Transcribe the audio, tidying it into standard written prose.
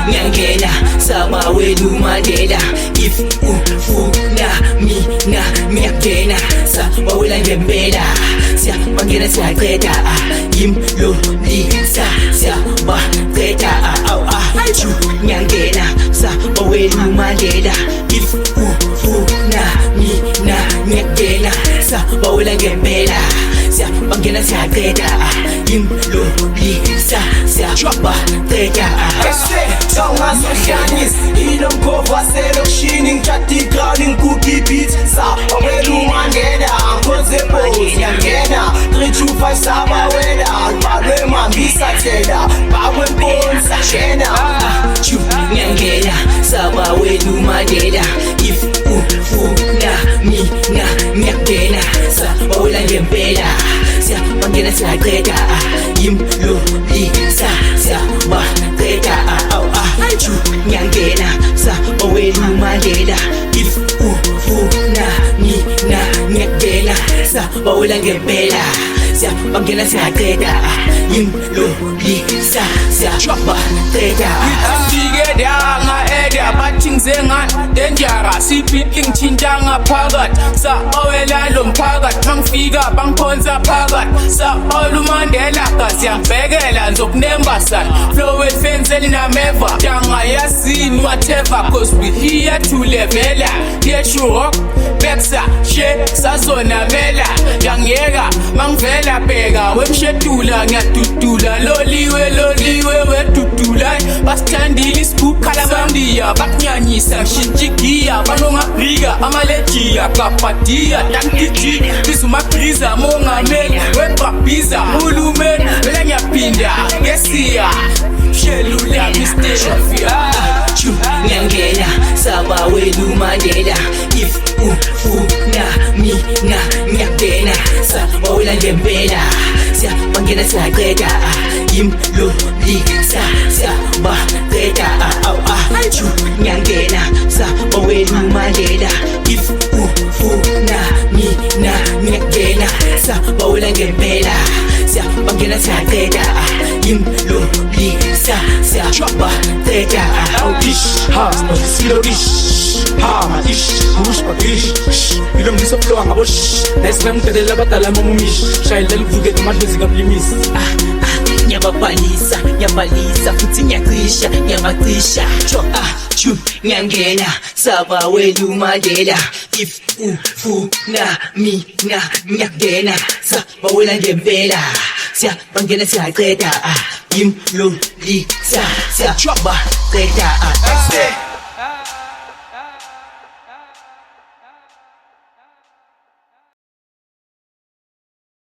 Nyangena sama wenu Mandela if ufuna mina ngiyakena sama wela ngempela siya bangena siyaqeda imlolisa siya baqeda nyangena sama wenu Mandela if ufuna mina ngiyakena sama wela ngempela siya bangena siyaqeda imlolisa siya baqeda. Tonga socialist, inomkhova selokishini ngitshadi ground ngikuki beat sa wenu Mandela ngikhonze pose ngiyangena 325 saba wena balwe mambisa thela bakwe mponsa shena nyangena sama wenu Mandela if ufuna mina ngiyakena sama wela ngempela siya bangena siyaqeda imlolisa siya baqeda nyangena sama wenu Mandela if ufuna mina ngiyakena sama wela ngempela siya bangena siyaqeda imlolisa siya baqeda. Eda bathing zengan dangerous sipitling chintanga phakathi sabawela lo mphakathi mangifika bangiphonsa phakathi sabawela uMandela kasiyabhekela nzokunembasana flow efenseli nameva janga yasini whatever cause we here to level here to rock bexa she sazonamela yangiyeka mangivela bheka wemshedula ngiyadudula loliwe wedudula basithandile iscoop kalamandiya bakunyanyisa shinjigiya banongabrika amalejiya kapadia tantiji bisumagriza mongameli webhabhiza mulumeni vele ngiyaphinda ngesiya shelula mistefia nyangena sama wenu Mandela if ufuna mina ngiyakena sama wela ngempela siya bangena siyaqeda imlolisa siya baqeda nyangena sama wenu Mandela if ufuna mina ngiyakena sama wela ngempela siya bangena siyaqeda imlolisa siya baqeda. Ish, ha, silo ish, ha, ish, mush pa ish, ilom di soplo ang abosh, nesmem kadela batala mamumish, shayla luvuge tumadezi kablimis. Nyabalisa futhi nyacisha nyangena sama wenu Mandela if ufuna mina ngiyakena sama wela ngempela siya bangena siyaqeda imlolisa siya baqeda.